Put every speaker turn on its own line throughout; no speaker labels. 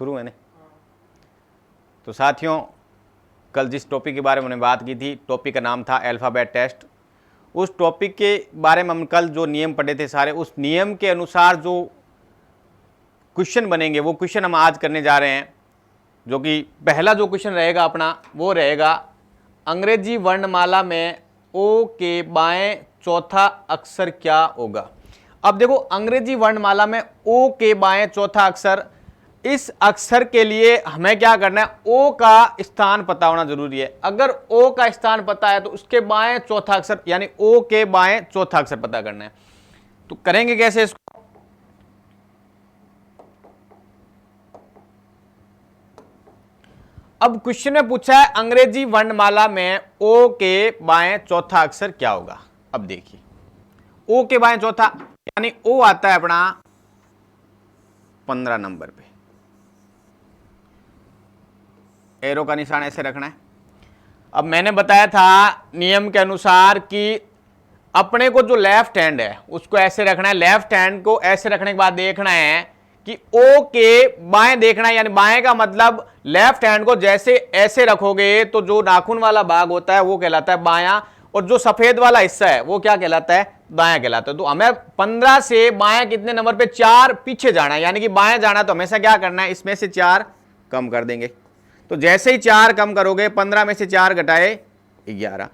शुरू है ना। तो साथियों, कल जिस टॉपिक के बारे में हमने बात की थी, टॉपिक का नाम था अल्फ़ाबेट टेस्ट। उस टॉपिक के बारे में हम कल जो नियम पढ़े थे सारे, उस नियम के अनुसार जो क्वेश्चन बनेंगे वो क्वेश्चन हम आज करने जा रहे हैं। जो कि पहला जो क्वेश्चन रहेगा अपना वो रहेगा, अंग्रेजी वर्णमाला में ओ के बाएं चौथा अक्षर क्या होगा। अब देखो, अंग्रेजी वर्णमाला में ओ के बाएं चौथा अक्षर, इस अक्षर के लिए हमें क्या करना है, ओ का स्थान पता होना जरूरी है। अगर ओ का स्थान पता है तो उसके बाएं चौथा अक्षर यानी ओ के बाएं चौथा अक्षर पता करना है। तो करेंगे कैसे इसको? अब क्वेश्चन में पूछा है अंग्रेजी वर्णमाला में ओ के बाएं चौथा अक्षर क्या होगा। अब देखिए, ओ के बाएं चौथा यानी ओ आता है अपना 15 नंबर पे, एरो का निशान ऐसे रखना है। अब मैंने बताया था नियम के अनुसार कि अपने को जो लेफ्ट हैंड है उसको ऐसे रखना है। लेफ्ट हैंड को ऐसे रखने के बाद देखना है कि ओ के बाएं देखना है, यानी बाएं का मतलब लेफ्ट हैंड को जैसे ऐसे रखोगे तो जो नाखून वाला भाग होता है वो कहलाता है बायां, और जो सफेद वाला हिस्सा है वो क्या कहलाता है, दायां कहलाता है। तो हमें 15 से बायां कितने नंबर पे, 4 पीछे जाना है, यानी कि बायां जाना है तो हमेशा क्या करना है, इसमें से 4 कम कर देंगे। तो जैसे ही 4 कम करोगे, 15 में से 4 घटाए 11।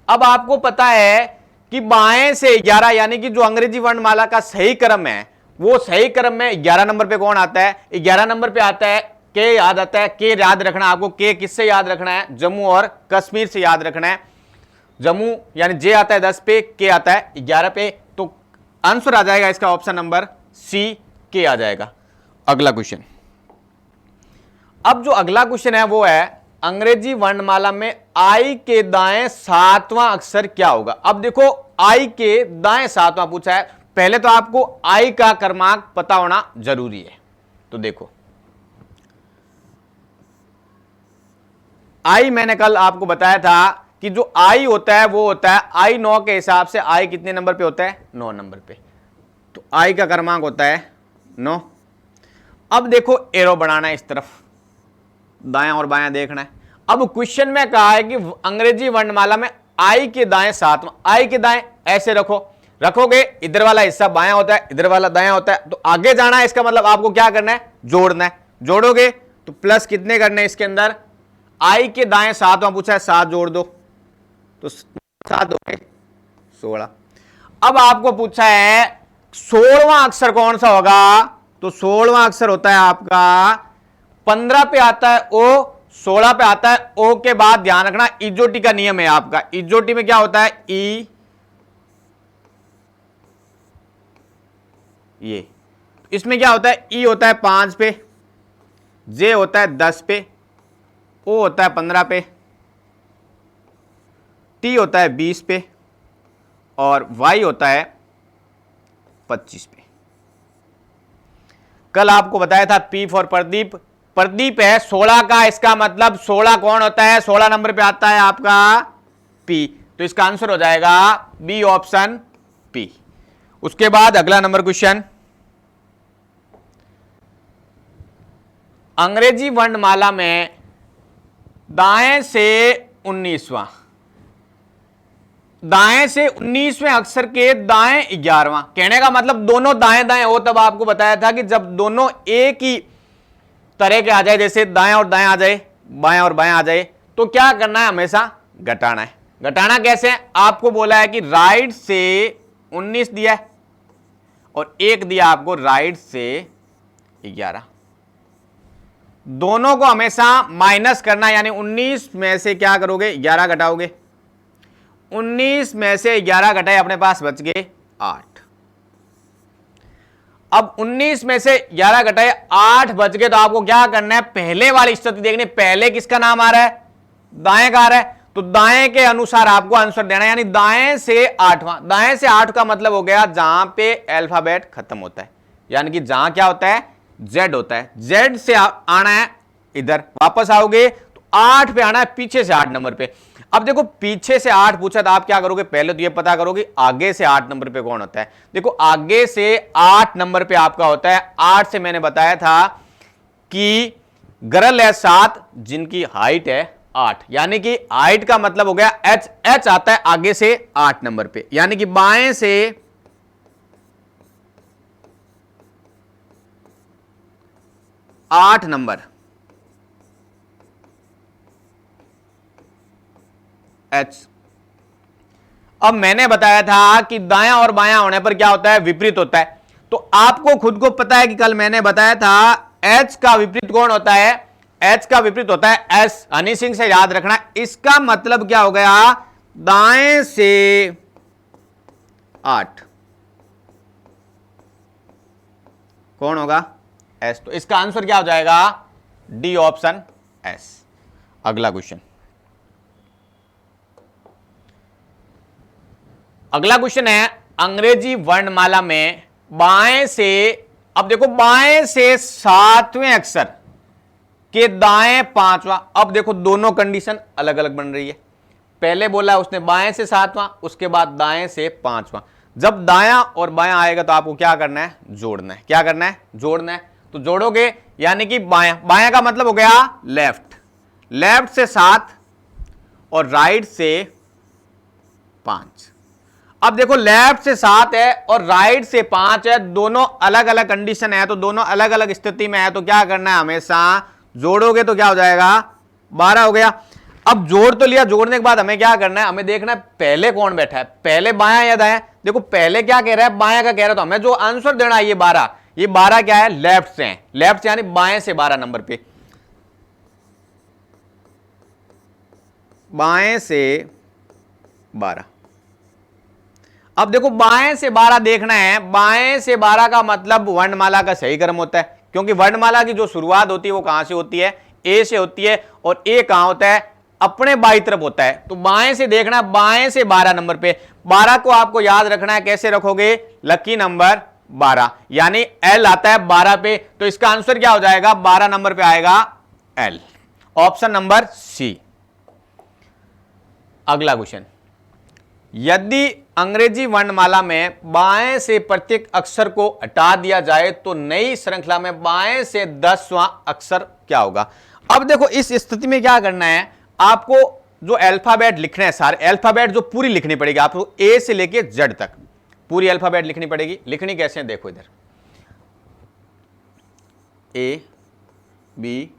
अब आपको पता है कि बाएं से 11 यानी कि जो अंग्रेजी वर्णमाला का सही क्रम है वो सही क्रम में 11 नंबर पे कौन आता है, 11 नंबर पे आता है के, याद आता है के, याद रखना आपको। के किससे याद रखना है, जम्मू और कश्मीर से याद रखना है। जम्मू यानी जे आता है 10 पे, के आता है 11 पे। तो आंसर आ जाएगा इसका ऑप्शन नंबर सी, के आ जाएगा। अगला क्वेश्चन, अब जो अगला क्वेश्चन है वो है अंग्रेजी वर्णमाला में आई के दाएं 7वां अक्षर क्या होगा। अब देखो, आई के दाएं 7वां पूछा है, पहले तो आपको आई का क्रमांक पता होना जरूरी है। तो देखो, आई मैंने कल आपको बताया था कि जो आई होता है वो होता है आई 9 के हिसाब से। आई कितने नंबर पे होता है, 9 नंबर पे। तो आई का क्रमांक होता है 9। अब देखो, एरो बनाना है इस तरफ, दायां और बायां देखना है। अब क्वेश्चन में कहा है कि अंग्रेजी वर्णमाला में आई के दाएं 7वां, आई के दाएं ऐसे रखोगे, इधर वाला हिस्सा बायां होता है, इधर वाला दायां होता है। तो आगे जाना है, इसका मतलब आपको क्या करना है, जोड़ना है। जोड़ोगे तो प्लस कितने करने हैं इसके अंदर, आई के दाएं 7वां पूछा है, 7 जोड़ दो तो 7 हो गए 16। अब आपको पूछा है 16वां अक्षर कौन सा होगा। तो 16वां अक्षर होता है आपका 15 पे आता है ओ, 16 पे आता है ओ के बाद। ध्यान रखना, इजोटी का नियम है आपका। इजोटी में क्या होता है, ई, ये इसमें क्या होता है, ई होता है 5 पे, जे होता है 10 पे, ओ होता है 15 पे, टी होता है 20 पे और वाई होता है 25 पे। कल आपको बताया था पी फॉर प्रदीप, प्रदीप है 16 का, इसका मतलब 16 कौन होता है, 16 नंबर पे आता है आपका पी। तो इसका आंसर हो जाएगा बी, ऑप्शन पी। उसके बाद अगला नंबर क्वेश्चन, अंग्रेजी वर्णमाला में दाएं से 19वां, दाएं से 19वें अक्षर के दाएं 11वां, कहने का मतलब दोनों दाएं दाएं हो। तब आपको बताया था कि जब दोनों एक ही तरह के आ जाए, जैसे दाएं और दाएं आ जाए, बाएं और बाएं आ जाए, तो क्या करना है, हमेशा घटाना है। घटाना कैसे है, आपको बोला है कि राइट से 19 दिया है और एक दिया आपको राइट से 11, दोनों को हमेशा माइनस करना, यानी 19 में से क्या करोगे, 11 घटाओगे। 19 में से 11 घटाए, अपने पास बच गए 8। अब 19 में से 11 घटाए 8 बच गए, तो आपको क्या करना है, पहले वाली स्थिति देखनी, पहले किसका नाम आ रहा है, दाएं का आ रहा है। तो दाएं के अनुसार आपको आंसर देना है, यानी दाएं से 8वां। दाएं से 8 का मतलब हो गया जहां पे अल्फाबेट खत्म होता है, यानी कि जहां क्या होता है, जेड होता है। जेड से आना है, इधर वापस आओगे तो 8 पे आना है, पीछे से 8 नंबर पे। अब देखो, पीछे से 8 पूछा तो आप क्या करोगे, पहले तो ये पता करोगे आगे से 8 नंबर पे कौन होता है। देखो, आगे से 8 नंबर पे आपका होता है, 8 से मैंने बताया था कि गर्ल है 7 जिनकी हाइट है 8, यानी कि हाइट का मतलब हो गया एच, एच आता है आगे से 8 नंबर पे, यानी कि बाएं से 8 नंबर एच। अब मैंने बताया था कि दायां और बायां होने पर क्या होता है, विपरीत होता है। तो आपको खुद को पता है कि कल मैंने बताया था एच का विपरीत कौन होता है, एच का विपरीत होता है एस। हनी सिंह से याद रखना। इसका मतलब क्या हो गया, दाएं से 8 कौन होगा, एस। तो इसका आंसर क्या हो जाएगा, डी ऑप्शन एस। अगला क्वेश्चन, अगला क्वेश्चन है अंग्रेजी वर्णमाला में बाएं से, अब देखो बाएं से 7वें अक्षर के दाएं 5वां। अब देखो दोनों कंडीशन अलग अलग बन रही है। पहले बोला उसने बाएं से 7वां, उसके बाद दाएं से 5वां। जब दायां और बायां आएगा तो आपको क्या करना है, जोड़ना है। क्या करना है, जोड़ना है। तो जोड़ोगे यानी कि बायां, बायां का मतलब हो गया लेफ्ट, लेफ्ट से 7 और राइट से 5। अब देखो लेफ्ट से 7 है और राइट से 5 है, दोनों अलग अलग कंडीशन है, तो दोनों अलग अलग स्थिति में है। तो क्या करना है, हमेशा जोड़ोगे तो क्या हो जाएगा, 12 हो गया। अब जोड़ तो लिया, जोड़ने के बाद हमें क्या करना है, हमें देखना है पहले कौन बैठा है, पहले बायां या दायां। देखो पहले क्या कह रहा है, बायां का कह रहा है, तो हमें जो आंसर देना है ये 12, ये 12 क्या है, लेफ्ट से है, लेफ्ट से यानी बाएं से 12 नंबर पे, बाएं से 12। अब देखो बाएं से 12 देखना है, बाएं से 12 का मतलब वर्णमाला का सही क्रम होता है, क्योंकि वर्णमाला की जो शुरुआत होती है वो कहां से होती है, ए से होती है, और ए कहां होता है, अपने बाई तरफ होता है। तो बाएं से देखना है, बाएं से 12 नंबर पे। 12 को आपको याद रखना है, कैसे रखोगे, लकी नंबर 12, यानी एल आता है 12 पे। तो इसका आंसर क्या हो जाएगा, 12 नंबर पे आएगा एल, ऑप्शन नंबर सी। अगला क्वेश्चन, यदि अंग्रेजी वर्णमाला में बाएं से प्रत्येक अक्षर को हटा दिया जाए तो नई श्रृंखला में बाएं से 10वां अक्षर क्या होगा। अब देखो इस स्थिति में क्या करना है, आपको जो अल्फाबेट लिखने हैं, सारे अल्फाबेट जो पूरी लिखनी पड़ेगी आपको, ए से लेके जेड तक पूरी अल्फाबेट लिखनी पड़ेगी। लिखनी कैसे है, देखो इधर, A B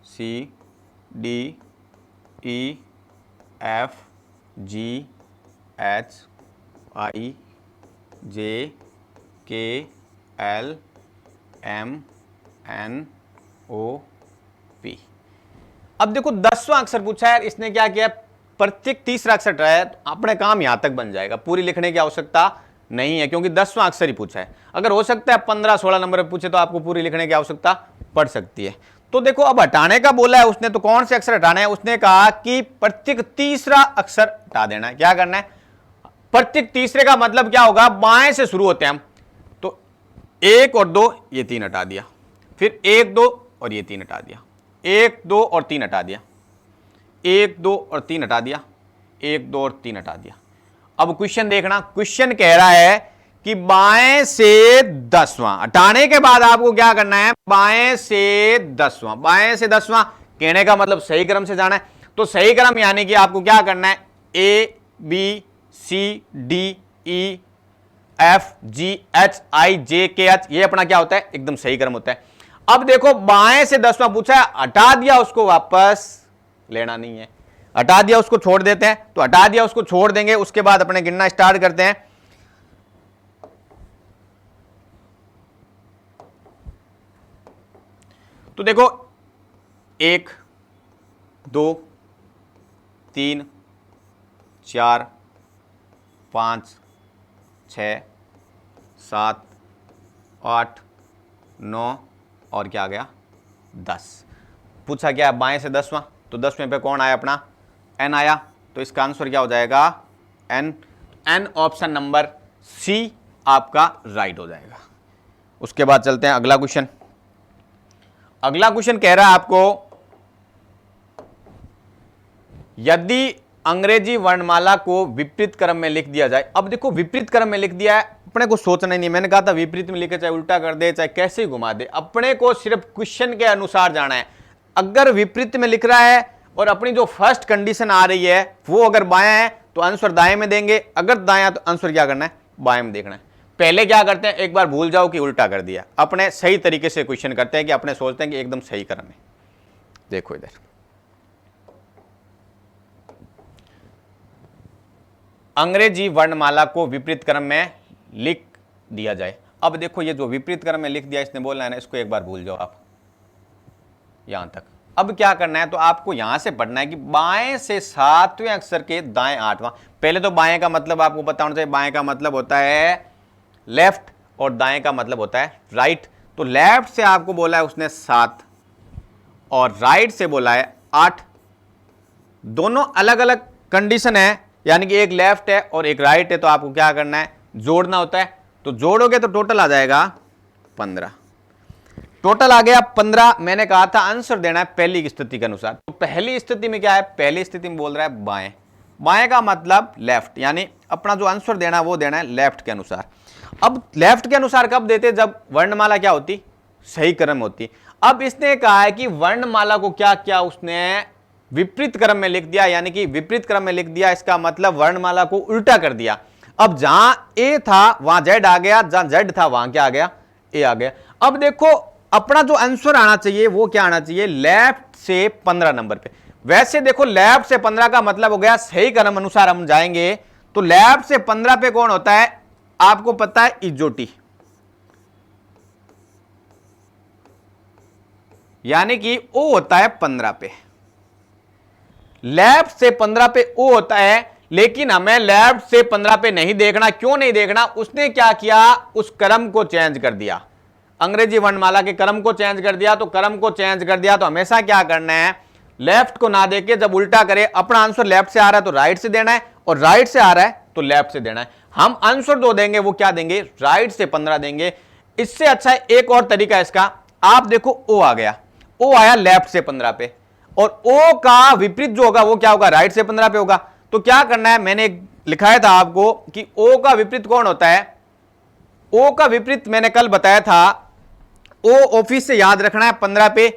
C D E F G H I J K L M N O P. अब देखो 10वां अक्षर पूछा है, इसने क्या किया, प्रत्येक तीसरा अक्षर है, तो अपने काम यहां तक बन जाएगा, पूरी लिखने की आवश्यकता नहीं है, क्योंकि 10वां अक्षर ही पूछा है। अगर हो सकता है 15-16 नंबर पे पूछे तो आपको पूरी लिखने की आवश्यकता पड़ सकती है। तो देखो अब हटाने का बोला है उसने, तो कौन से अक्षर हटाना है, उसने कहा कि प्रत्येक तीसरा अक्षर हटा देना है। क्या करना है, प्रत्येक तीसरे का मतलब क्या होगा, बाएं से शुरू होते हैं हम, तो 1 और 2 ये 3 हटा दिया, फिर 1 2 और ये 3 हटा दिया, 1 2 और 3 हटा दिया, 1 2 और 3 हटा दिया, 1 2 और 3 हटा दिया। अब क्वेश्चन देखना, क्वेश्चन कह रहा है कि बाएं से 10वां हटाने के बाद आपको क्या करना है, बाएं से 10वां, बाएं से 10वां कहने का मतलब सही क्रम से जाना है। तो सही क्रम यानी कि आपको क्या करना है, A B C D E F G H I J K H, ये अपना क्या होता है, एकदम सही क्रम होता है। अब देखो बाएं से 10वां पूछा है, हटा दिया उसको वापस लेना नहीं है, हटा दिया उसको छोड़ देते हैं। तो हटा दिया उसको छोड़ देंगे, उसके बाद अपने गिनना स्टार्ट करते हैं। तो देखो 1 2 3 4 5 6 7 8 9 और क्या आ गया 10। पूछा क्या बाएं से 10वां, तो 10वें पे कौन आया, अपना एन आया। तो इसका आंसर क्या हो जाएगा, N. N option number C आपका राइट हो जाएगा। उसके बाद चलते हैं अगला क्वेश्चन। अगला क्वेश्चन कह रहा है आपको, यदि अंग्रेजी वर्णमाला को विपरीत क्रम में लिख दिया जाए। अब देखो विपरीत क्रम में लिख दिया है, अपने को सोचना ही नहीं। मैंने कहा था विपरीत में लिखे, चाहे उल्टा कर दे, चाहे कैसे ही घुमा दे, अपने को सिर्फ क्वेश्चन के अनुसार जाना है। अगर विपरीत में लिख रहा है और अपनी जो फर्स्ट कंडीशन आ रही है वो अगर बायां है तो आंसर दाएं में देंगे, अगर दायां तो आंसर क्या करना है, बाएं में देखना है। पहले क्या करते हैं, एक बार भूल जाओ कि उल्टा कर दिया, अपने सही तरीके से क्वेश्चन करते हैं कि अपने सोचते हैं कि एकदम सही क्रम है। देखो इधर, अंग्रेजी वर्णमाला को विपरीत क्रम में लिख दिया जाए। अब देखो ये जो विपरीत क्रम में लिख दिया इसने बोलना है ना, इसको एक बार भूल जाओ आप यहां तक। अब क्या करना है, तो आपको यहां से पढ़ना है कि बाएं से 7वें अक्षर के दाएं 8वां। पहले तो बाएं का मतलब आपको पता होना चाहिए, बाएं का मतलब होता है लेफ्ट और दाएं का मतलब होता है राइट। तो लेफ्ट से आपको बोला है उसने 7 और राइट से बोला है 8, दोनों अलग अलग कंडीशन है, यानी कि एक लेफ्ट है और एक राइट है। तो आपको क्या करना है, जोड़ना होता है। तो जोड़ोगे तो टोटल आ जाएगा 15, टोटल आ गया 15। मैंने कहा था आंसर देना है पहली की स्थिति के अनुसार। तो पहली स्थिति में क्या है, पहली स्थिति में बोल रहा है बाएं, बाएं का मतलब लेफ्ट, यानी अपना जो आंसर देना है वो देना है लेफ्ट के अनुसार। अब लेफ्ट के अनुसार कब देते, जब वर्णमाला क्या होती, सही क्रम होती। अब इसने कहा है कि वर्णमाला को क्या किया, उसने विपरीत क्रम में लिख दिया, यानी कि विपरीत क्रम में लिख दिया, इसका मतलब वर्णमाला को उल्टा कर दिया। अब जहां ए था वहां जेड आ गया, जहां जेड था वहां क्या आ गया, ए आ गया। अब देखो अपना जो आंसर आना चाहिए वो क्या आना चाहिए, लेफ्ट से 15 नंबर पे। वैसे देखो लेफ्ट से 15 का मतलब हो गया सही क्रम अनुसार हम जाएंगे, तो लेफ्ट से 15 पे कौन होता है, आपको पता है इजोटी, यानी कि ओ होता है 15 पे, लेफ्ट से 15 पे ओ होता है। लेकिन हमें लेफ्ट से 15 पे नहीं देखना, क्यों नहीं देखना, उसने क्या किया, उस क्रम को चेंज कर दिया, अंग्रेजी वर्णमाला के क्रम को चेंज कर दिया। तो क्रम को चेंज कर दिया तो हमेशा क्या करना है, लेफ्ट को ना देके जब उल्टा करे, अपना आंसर लेफ्ट से आ रहा है तो राइट से देना है, और राइट से आ रहा है तो लेफ्ट से देना है। हम आंसर दो देंगे, वो क्या देंगे, राइट से 15 देंगे। इससे अच्छा एक और तरीका है इसका, आप देखो ओ आ गया, ओ आया लेफ्ट से 15 पे, और ओ का विपरीत जो होगा वो क्या होगा, राइट से 15 पे होगा। तो क्या करना है, मैंने लिखाया था आपको कि ओ का विपरीत कौन होता है, ओ का विपरीत मैंने कल बताया था, ओ ऑफिस से याद रखना है 15 पे।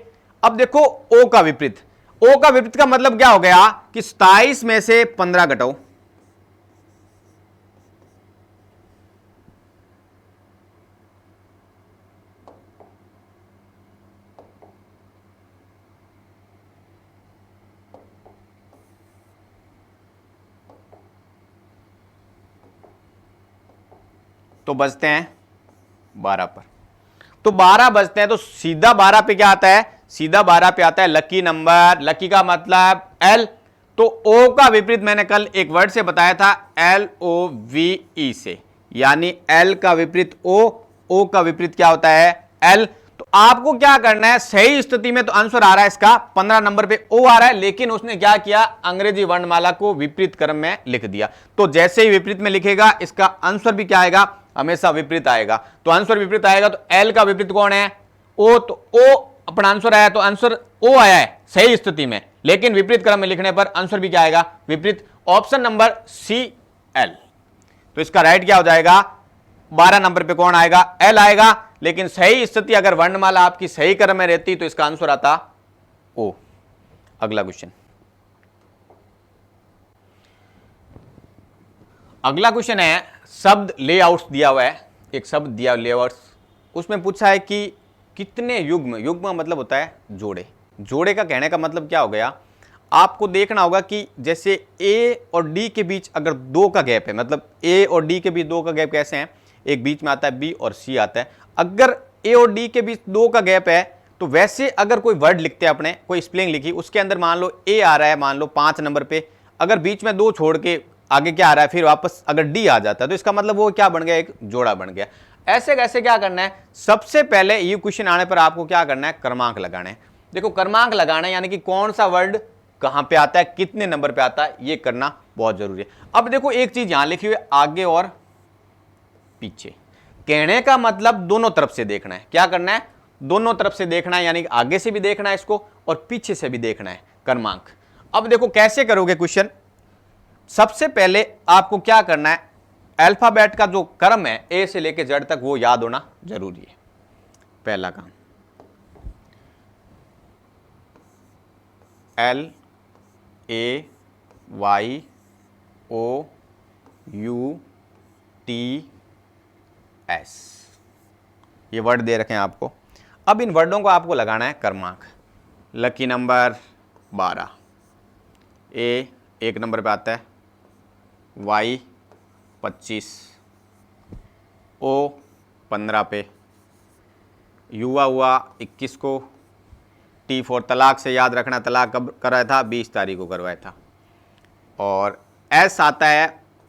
अब देखो ओ का विपरीत, ओ का विपरीत का मतलब क्या हो गया कि 27 में से 15 घटाओ, तो बचते हैं 12 पर। तो 12 बचते हैं तो सीधा 12 पे क्या आता है, सीधा 12 पे आता है लकी नंबर। लकी का मतलब एल, तो ओ का विपरीत मैंने कल एक वर्ड से बताया था, LOVE से, यानी एल का विपरीत ओ का विपरीत क्या होता है, एल। तो आपको क्या करना है, सही स्थिति में तो आंसर आ रहा है इसका 15 नंबर पे ओ आ रहा है, लेकिन उसने क्या किया, अंग्रेजी वर्णमाला को विपरीत क्रम में लिख दिया। तो जैसे ही विपरीत में लिखेगा इसका आंसर भी क्या आएगा, हमेशा विपरीत आएगा। तो आंसर विपरीत आएगा, तो एल का विपरीत कौन है, ओ। तो ओ अपना आंसर आया, तो आंसर ओ आया है सही स्थिति में, लेकिन विपरीत क्रम में लिखने पर आंसर भी क्या आएगा, विपरीत। Option number C L. तो इसका राइट क्या हो जाएगा, 12 नंबर पे कौन आएगा, एल आएगा। लेकिन सही स्थिति अगर वर्णमाला आपकी सही क्रम में रहती तो इसका आंसर आता ओ। अगला क्वेश्चन, अगला क्वेश्चन है शब्द लेआउट्स दिया हुआ है, एक शब्द दिया लेआउट्स, उसमें पूछा है कि कितने युग्म, युग्म मतलब होता है जोड़े, जोड़े का कहने का मतलब क्या हो गया, आपको देखना होगा कि जैसे ए और डी के बीच अगर 2 का गैप है, मतलब ए और डी के बीच 2 का गैप कैसे है, एक बीच में आता है बी और सी आता है। अगर ए और डी के बीच 2 का गैप है तो वैसे अगर कोई वर्ड लिखते हैं, अपने कोई स्पेलिंग लिखी, उसके अंदर मान लो ए आ रहा है, मान लो 5 नंबर पे, अगर बीच में 2 छोड़ के आगे क्या आ रहा है, फिर वापस अगर डी आ जाता है तो इसका मतलब वो क्या बन गया, एक जोड़ा बन गया। ऐसे कैसे क्या करना है, सबसे पहले ये क्वेश्चन आने पर आपको क्या करना है, क्रमांक लगाना है। देखो क्रमांक लगाना है, यानी कि कौन सा वर्ड कहां पे आता है, कितने नंबर पे आता है, ये करना बहुत जरूरी है। अब देखो एक चीज यहां लिखी हुई है, आगे और पीछे, कहने का मतलब दोनों तरफ से देखना है। क्या करना है, दोनों तरफ से देखना है, यानी आगे से भी देखना है इसको और पीछे से भी देखना है क्रमांक। अब देखो कैसे करोगे क्वेश्चन, सबसे पहले आपको क्या करना है, अल्फाबेट का जो क्रम है ए से लेके जेड तक वो याद होना जरूरी है। पहला काम L A Y O U T S, ये वर्ड दे रखे हैं आपको। अब इन वर्डों को आपको लगाना है क्रमांक। लकी नंबर 12, ए 1 नंबर पे आता है, वाई 25, ओ 15 पे, युवा हुआ 21 को, टी फॉर तलाक से याद रखना, तलाक कब कराया था, 20 तारीख को करवाया था। और एस आता है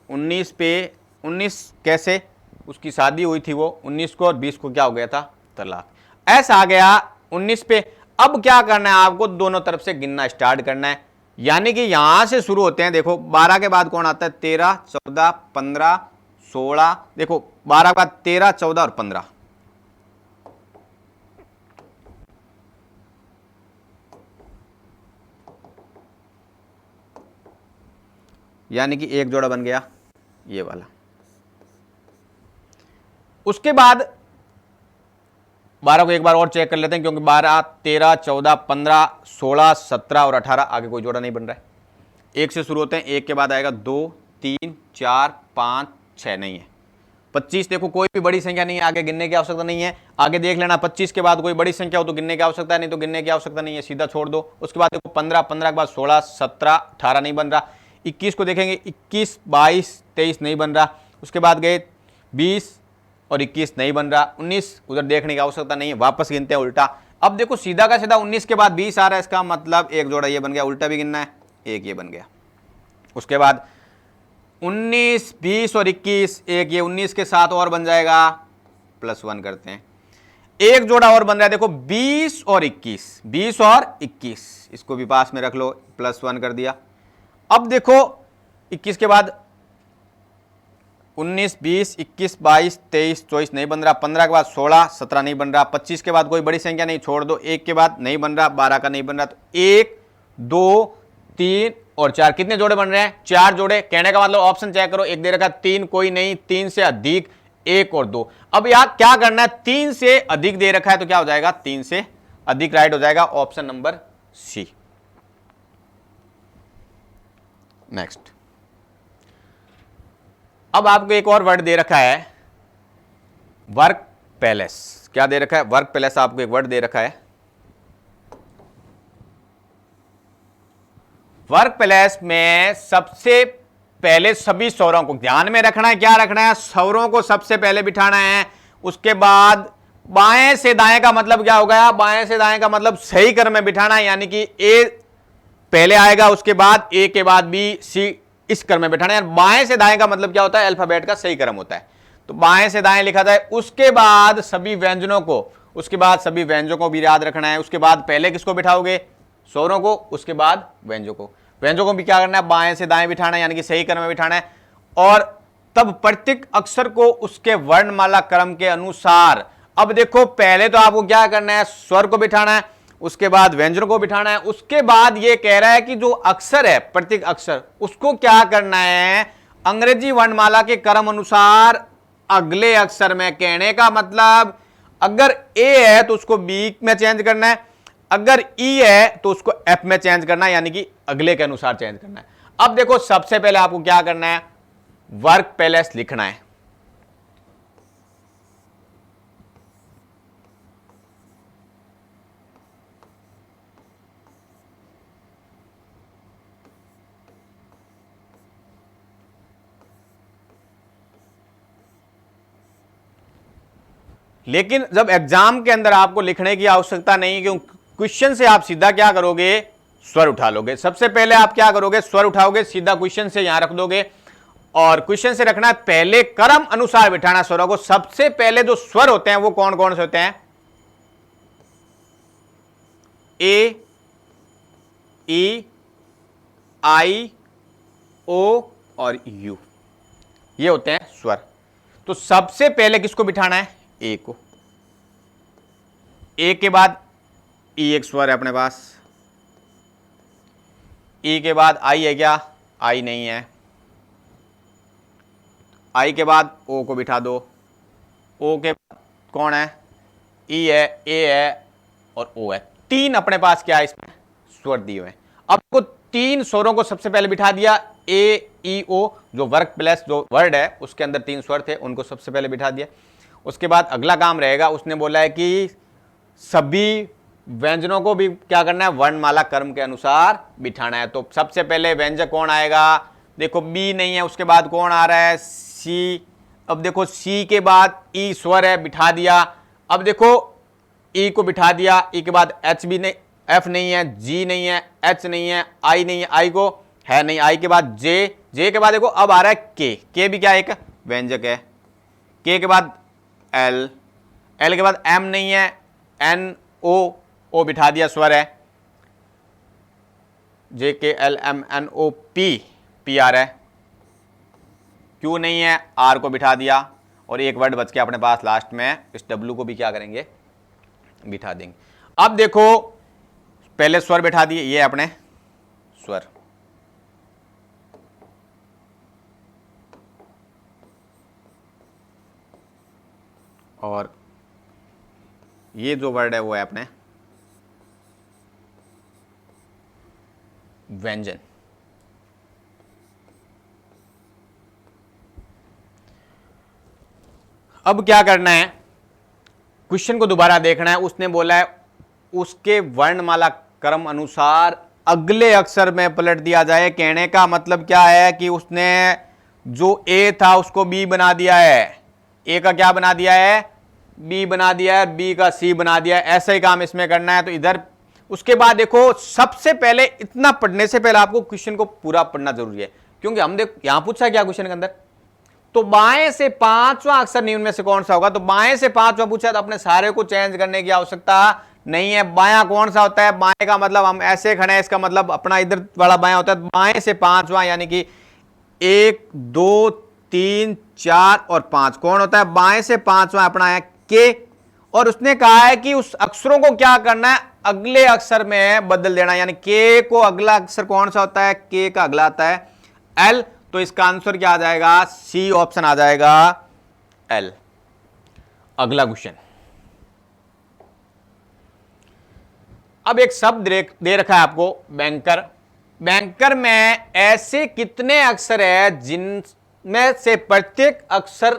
19 पे, 19 कैसे, उसकी शादी हुई थी वो 19 को और 20 को क्या हो गया था, तलाक। एस आ गया 19 पे। अब क्या करना है आपको, दोनों तरफ से गिनना स्टार्ट करना है, यानी कि यहां से शुरू होते हैं। देखो 12 के बाद कौन आता है, 13, 14, 15, 16, देखो 12 के बाद 13, 14 और 15। यानी कि एक जोड़ा बन गया ये वाला। उसके बाद 12 को एक बार और चेक कर लेते हैं, क्योंकि 12, 13, 14, 15, 16, 17 और 18 आगे कोई जोड़ा नहीं बन रहा है। एक से शुरू होते हैं, एक के बाद आएगा 2, 3, 4, 5, 6 नहीं है। 25 देखो कोई भी बड़ी संख्या नहीं है, आगे गिनने की आवश्यकता नहीं है। आगे देख लेना 25 के बाद कोई बड़ी संख्या हो तो गिनने की आवश्यकता है, नहीं तो गिनने की आवश्यकता नहीं है, सीधा छोड़ दो। उसके बाद देखो 15, 15 के बाद 16, 17, 18 नहीं बन रहा। 21 को देखेंगे, 21, 22, 23 नहीं बन रहा। उसके बाद गए 20 और 21 नहीं बन रहा। 19 उधर देखने की आवश्यकता नहीं है, वापस गिनते हैं उल्टा। अब देखो सीधा का सीधा 19 के बाद 20 आ रहा है, इसका मतलब एक जोड़ा ये बन गया, उल्टा भी गिनना है, एक ये बन गया। उसके बाद 19, 20 और 21, एक ये 19 के साथ और बन जाएगा, +1 करते हैं, एक जोड़ा और बन रहा है। देखो 20 और 21, 20 और 21, इसको भी पास में रख लो, +1 कर दिया। अब देखो 21 के बाद 19, 20, 21, 22, 23, 24 नहीं बन रहा। 15 के बाद 16, 17 नहीं बन रहा। 25 के बाद कोई बड़ी संख्या नहीं, छोड़ दो। 1 के बाद नहीं बन रहा, 12 का नहीं बन रहा। तो 1, 2, 3 और 4, कितने जोड़े बन रहे हैं, 4 जोड़े। कहने का मतलब ऑप्शन चेक करो, एक दे रखा 3 कोई नहीं, 3 से अधिक 1 और 2। अब यहां क्या करना है, 3 से अधिक दे रखा है तो क्या हो जाएगा, 3 से अधिक राइट हो जाएगा, ऑप्शन नंबर सी। नेक्स्ट, अब आपको एक और वर्ड दे रखा है, वर्क पैलेस। क्या दे रखा है, वर्क पैलेस, आपको एक वर्ड दे रखा है। वर्क पैलेस में सबसे पहले सभी स्वरों को ध्यान में रखना है। क्या रखना है, स्वरों को सबसे पहले बिठाना है। उसके बाद बाएं से दाएं का मतलब क्या हो गया, बाएं से दाएं का मतलब सही क्रम में बिठाना है, यानी कि ए पहले आएगा, उसके बाद ए के बाद बी, सी, इस क्रम में बिठाना है। बाएं से दाएं का मतलब क्या होता है, अल्फाबेट का सही क्रम होता है। तो बाएं से दाएं लिखा जाए, उसके बाद सभी व्यंजनों को, उसके बाद सभी व्यंजनों को भी याद रखना है। उसके बाद पहले किसको बिठाओगे, स्वरों को, उसके बाद व्यंजनों को। व्यंजनों को भी क्या करना है, बाएं से दाएं बिठाना है, यानी कि सही क्रम में बिठाना है। और तब प्रत्येक अक्षर को उसके वर्णमाला क्रम के अनुसार। अब देखो पहले तो आपको क्या करना है, स्वर को बिठाना है, उसके बाद व्यंजनों को बिठाना है। उसके बाद ये कह रहा है कि जो अक्षर है, प्रत्येक अक्षर, उसको क्या करना है, अंग्रेजी वर्णमाला के क्रम अनुसार अगले अक्षर में। कहने का मतलब अगर ए है तो उसको बी में चेंज करना है, अगर ई है तो उसको एफ में चेंज करना है, यानी कि अगले के अनुसार चेंज करना है। अब देखो सबसे पहले आपको क्या करना है, वर्क पैलेस लिखना है। लेकिन जब एग्जाम के अंदर आपको लिखने की आवश्यकता नहीं है, क्योंकि क्वेश्चन से आप सीधा क्या करोगे, स्वर उठा लोगे। सबसे पहले आप क्या करोगे, स्वर उठाओगे, सीधा क्वेश्चन से यहां रख दोगे। और क्वेश्चन से रखना है, पहले क्रम अनुसार बिठाना स्वरों को। सबसे पहले जो स्वर होते हैं वो कौन कौन से होते हैं, ए, ई, आई, ओ और यू, ये होते हैं स्वर। तो सबसे पहले किसको बिठाना है, ए को। ए के बाद ई एक स्वर है अपने पास, ई के बाद आई है क्या, आई नहीं है, आई के बाद ओ को बिठा दो, ओ के बाद कौन है, ई है, ए है और ओ है। तीन अपने पास क्या है इसमें स्वर दिए हुए हैं। अब को तीन स्वरों को सबसे पहले बिठा दिया, ए ई ओ, जो वर्क प्लस जो वर्ड है उसके अंदर तीन स्वर थे उनको सबसे पहले बिठा दिया। उसके बाद अगला काम रहेगा, उसने बोला है कि सभी व्यंजनों को भी क्या करना है, वर्णमाला क्रम के अनुसार बिठाना है। तो सबसे पहले व्यंजक कौन आएगा, देखो बी नहीं है, उसके बाद कौन आ रहा है, सी। अब देखो सी के बाद ई स्वर है, बिठा दिया। अब देखो ई को बिठा दिया, ई के बाद एच भी नहीं, एफ नहीं है, जी नहीं है, एच नहीं है, आई नहीं है, आई को है नहीं, आई के बाद जे, जे के बाद देखो अब आ रहा है के भी क्या एक व्यंजक है, के के बाद एल, एल के बाद एम नहीं है, एन ओ बिठा दिया स्वर है, J K L M N O P आ रहा है, क्यू नहीं है, आर को बिठा दिया और एक वर्ड बच के अपने पास लास्ट में, इस डब्ल्यू को भी क्या करेंगे, बिठा देंगे। अब देखो पहले स्वर बिठा दिए, ये अपने स्वर, और ये जो वर्ड है वो है अपने व्यंजन। अब क्या करना है, क्वेश्चन को दोबारा देखना है। उसने बोला है उसके वर्णमाला क्रम अनुसार अगले अक्षर में पलट दिया जाए। कहने का मतलब क्या है कि उसने जो ए था उसको बी बना दिया है, ए का क्या बना दिया है, बी बना दिया है, बी का सी बना दिया है। ऐसा ही काम इसमें करना है। तो इधर उसके बाद देखो सबसे पहले इतना पढ़ने से पहले आपको क्वेश्चन को पूरा पढ़ना जरूरी है, क्योंकि हम देख यहां पूछा क्या क्वेश्चन के अंदर, तो बाएं से पांचवा अक्षर निम्न में से कौन सा होगा। तो बाएं से पांचवा पूछा तो अपने सारे को चेंज करने की आवश्यकता नहीं है। बायां कौन सा होता है, बाएं का मतलब हम ऐसे खड़े हैं, इसका मतलब अपना इधर वाला बायां होता है। बाएं से पांचवा यानी कि 1 2 3 4 और 5 कौन होता है, बाएं से पांचवा अपना है के। और उसने कहा है कि उस अक्षरों को क्या करना है, अगले अक्षर में बदल देना, यानी के को अगला अक्षर कौन सा होता है, के का अगला आता है एल। तो इसका आंसर क्या आ जाएगा, सी ऑप्शन आ जाएगा एल। अगला क्वेश्चन, अब एक शब्द दे रखा है आपको बैंकर। बैंकर में ऐसे कितने अक्षर है जिनमें से प्रत्येक अक्षर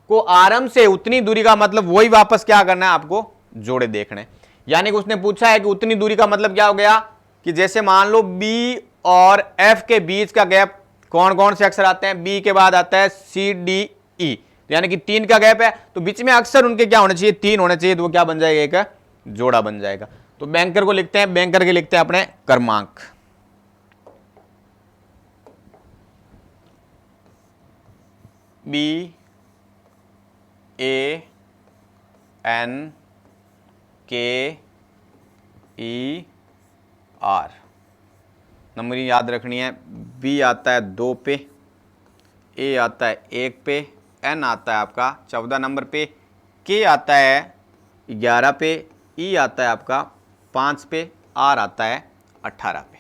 को आरंभ से उतनी दूरी का मतलब वही वापस क्या करना है आपको, जोड़े देखने। यानी कि उसने पूछा है कि उतनी दूरी का मतलब क्या हो गया, कि जैसे मान लो बी और एफ के बीच का गैप कौन कौन से अक्षर आते हैं, बी के बाद आता है सी डी ई, यानी कि 3 का गैप है, तो बीच में अक्षर उनके क्या होने चाहिए, 3 होने चाहिए। तो वो क्या बन जाएगा, एक जोड़ा बन जाएगा। तो बैंकर को लिखते हैं, बैंकर के लिखते हैं अपने क्रमांक। बी ए एन के ई आर, नंबरिंग याद रखनी है। बी आता है 2 पे, ए आता है 1 पे, एन आता है आपका 14 नंबर पे, के आता है 11 पे, ई आता है आपका 5 पे, आर आता है 18 पे।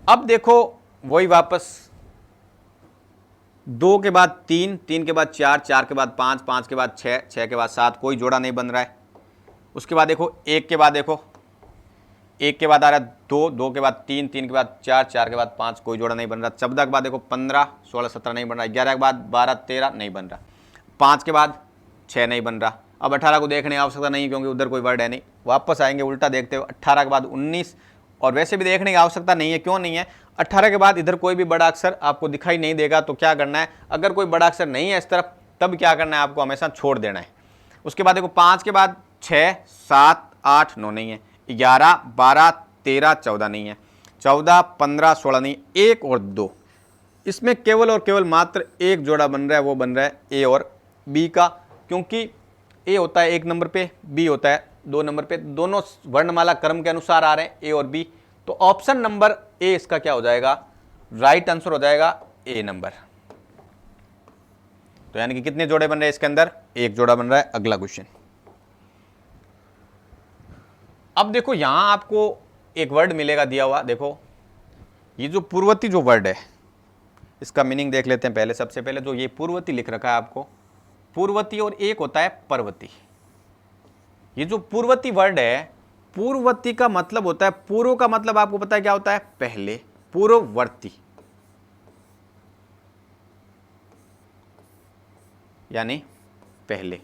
अब देखो वही वापस 2 के बाद 3, 3 के बाद 4, 4 के बाद 5, 5 के बाद 6, 6 के बाद 7, कोई जोड़ा नहीं बन रहा है। उसके बाद देखो 1 के बाद देखो 1 के बाद आ रहा है 2, 2 के बाद 3, 3 के बाद 4, 4 के बाद 5, कोई जोड़ा नहीं बन रहा। 14 के बाद देखो 15, 16, 17 नहीं बन रहा। 11 के बाद 12, 13 नहीं बन रहा। 5 के बाद 6 नहीं बन रहा। अब 18 को देखने की आवश्यकता नहीं, क्योंकि उधर कोई वर्ड है नहीं। वापस आएंगे उल्टा देखते हुए, 18 के बाद 19, और वैसे भी देखने की आवश्यकता नहीं है। क्यों नहीं है, 18 के बाद इधर कोई भी बड़ा अक्षर आपको दिखाई नहीं देगा। तो क्या करना है, अगर कोई बड़ा अक्षर नहीं है इस तरफ, तब क्या करना है, आपको हमेशा छोड़ देना है। उसके बाद देखो 5 के बाद 6, 7, 8, 9 नहीं है। 11, 12, 13, 14 नहीं है। 14, 15, 16 नहीं, 1 और 2, इसमें केवल और केवल मात्र एक जोड़ा बन रहा है, वो बन रहा है ए और बी का, क्योंकि ए होता है 1 नंबर पे, बी होता है 2 नंबर पे, दोनों वर्णमाला क्रम के अनुसार आ रहे हैं ए और बी। तो ऑप्शन नंबर ए इसका क्या हो जाएगा, राइट आंसर हो जाएगा ए नंबर। तो यानी कि कितने जोड़े बन रहे हैं इसके अंदर, एक जोड़ा बन रहा है। अगला क्वेश्चन, अब देखो यहां आपको एक वर्ड मिलेगा दिया हुआ। देखो ये जो पूर्ववर्ती जो वर्ड है, इसका मीनिंग देख लेते हैं पहले। सबसे पहले जो ये पूर्ववर्ती लिख रखा है आपको, पूर्ववर्ती और एक होता है परवर्ती। ये जो पूर्ववर्ती वर्ड है, पूर्ववर्ती का मतलब होता है, पूर्व का मतलब आपको पता है क्या होता है, पहले, पूर्ववर्ती यानी पहले।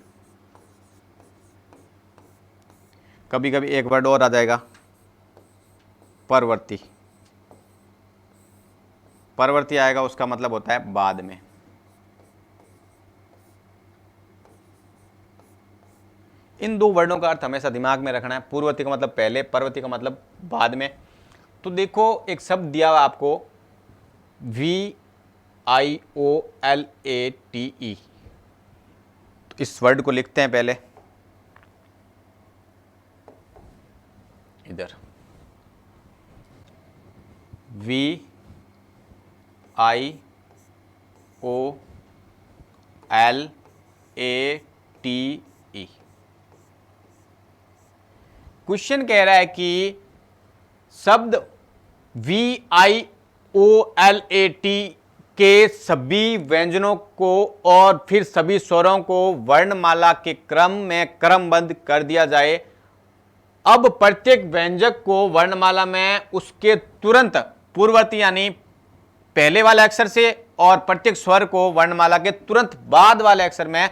कभी कभी एक वर्ड और आ जाएगा, परवर्ती। परवर्ती आएगा, उसका मतलब होता है बाद में। इन दो वर्डों का अर्थ हमेशा दिमाग में रखना है। पूर्ववर्ती का मतलब पहले, परवर्ती का मतलब बाद में। तो देखो एक शब्द दिया हुआ आपको, VIOLATE। तो इस वर्ड को लिखते हैं पहले इधर, VIOLATE। क्वेश्चन कह रहा है कि शब्द VIOLAT के सभी व्यंजनों को और फिर सभी स्वरों को वर्णमाला के क्रम में क्रमबद्ध कर दिया जाए। अब प्रत्येक व्यंजक को वर्णमाला में उसके तुरंत पूर्ववर्ती यानी पहले वाले अक्षर से और प्रत्येक स्वर को वर्णमाला के तुरंत बाद वाले अक्षर में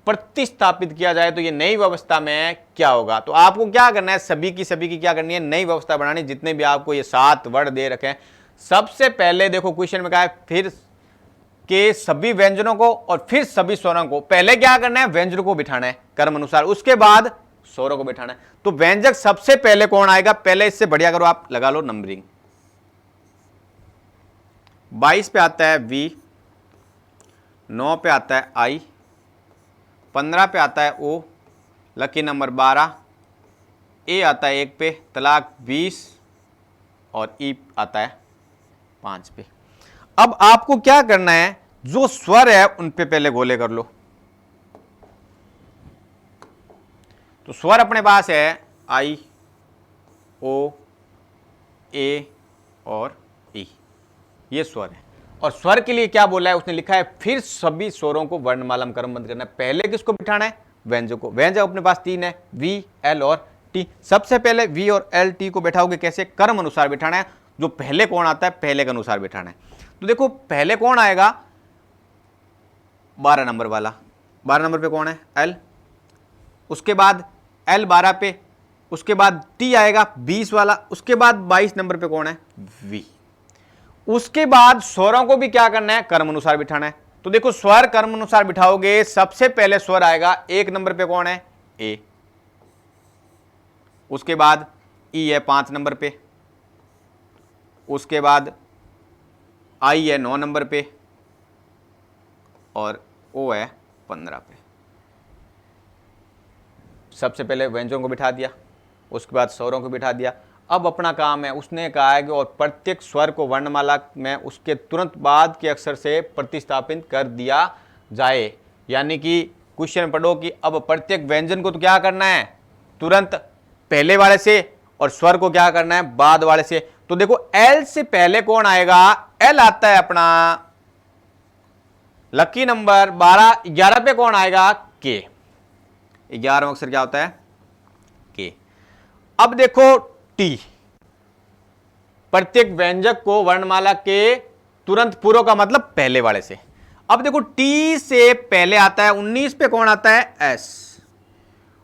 प्रतिस्थापित किया जाए तो ये नई व्यवस्था में क्या होगा। तो आपको क्या करना है, सभी की क्या करनी है, नई व्यवस्था बनानी। जितने भी आपको ये 7 वर्ड दे रखे हैं, सबसे पहले देखो क्वेश्चन में कहा है फिर के सभी व्यंजनों को और फिर सभी स्वरों को। पहले क्या करना है, व्यंजनों को बिठाना है क्रम अनुसार, उसके बाद स्वरों को बिठाना है। तो व्यंजक सबसे पहले कौन आएगा, पहले इससे बढ़िया करो आप, लगा लो नंबरिंग। 22 पे आता है V, 9 पे आता है I, 15 पे आता है O, लकी नंबर 12, A आता है 1 पे, तलाक 20 और E आता है 5 पे। अब आपको क्या करना है, जो स्वर है उन पे पहले गोले कर लो। तो स्वर अपने पास है I, O, A और E, ये स्वर है। और स्वर के लिए क्या बोला है, उसने लिखा है फिर सभी स्वरों को वर्णमाला में क्रमबद्ध करना है। पहले किसको बिठाना है, व्यंजक को। व्यंजक अपने पास 3 है, V, L और T। सबसे पहले V और L, T को बैठाओगे कैसे, क्रम अनुसार बिठाना है। जो पहले कौन आता है, पहले के अनुसार बिठाना है। तो देखो पहले कौन आएगा, 12 नंबर वाला। 12 नंबर पे कौन है, L। उसके बाद L 12 पे, उसके बाद T आएगा 20 वाला, उसके बाद 22 नंबर पे कौन है, V। उसके बाद स्वरों को भी क्या करना है, क्रम अनुसार बिठाना है। तो देखो स्वर क्रम अनुसार बिठाओगे, सबसे पहले स्वर आएगा 1 नंबर पे कौन है, A। उसके बाद E है 5 नंबर पे, उसके बाद I है 9 नंबर पे और O है 15 पे। सबसे पहले व्यंजनों को बिठा दिया, उसके बाद स्वरों को बिठा दिया। अब अपना काम है, उसने कहा है कि और प्रत्येक स्वर को वर्णमाला में उसके तुरंत बाद के अक्षर से प्रतिस्थापित कर दिया जाए। यानी कि क्वेश्चन पढ़ो कि अब प्रत्येक व्यंजन को तो क्या करना है, तुरंत पहले वाले से, और स्वर को क्या करना है, बाद वाले से। तो देखो L से पहले कौन आएगा, L आता है अपना लकी नंबर 12। 11 पे कौन आएगा, K। 11वां अक्षर क्या होता है, K। अब देखो T, प्रत्येक व्यंजक को वर्णमाला के तुरंत पूर्व का मतलब पहले वाले से। अब देखो T से पहले आता है 19 पे कौन आता है, S।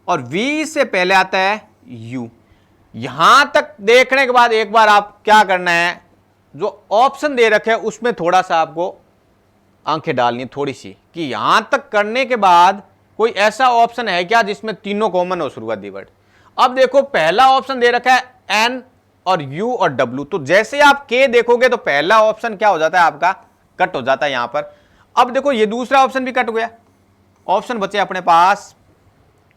और V से पहले आता है U। यहां तक देखने के बाद एक बार आप क्या करना है, जो ऑप्शन दे रखे हैं उसमें थोड़ा सा आपको आंखें डालनी थोड़ी सी, कि यहां तक करने के बाद कोई ऐसा ऑप्शन है क्या जिसमें तीनों कॉमन हो शुरुआती वर्ड। अब देखो पहला ऑप्शन दे रखा है N और U और W। तो जैसे आप K देखोगे तो पहला ऑप्शन क्या हो जाता है आपका, कट हो जाता है यहां पर। अब देखो ये दूसरा ऑप्शन भी कट हो गया, ऑप्शन बचे अपने पास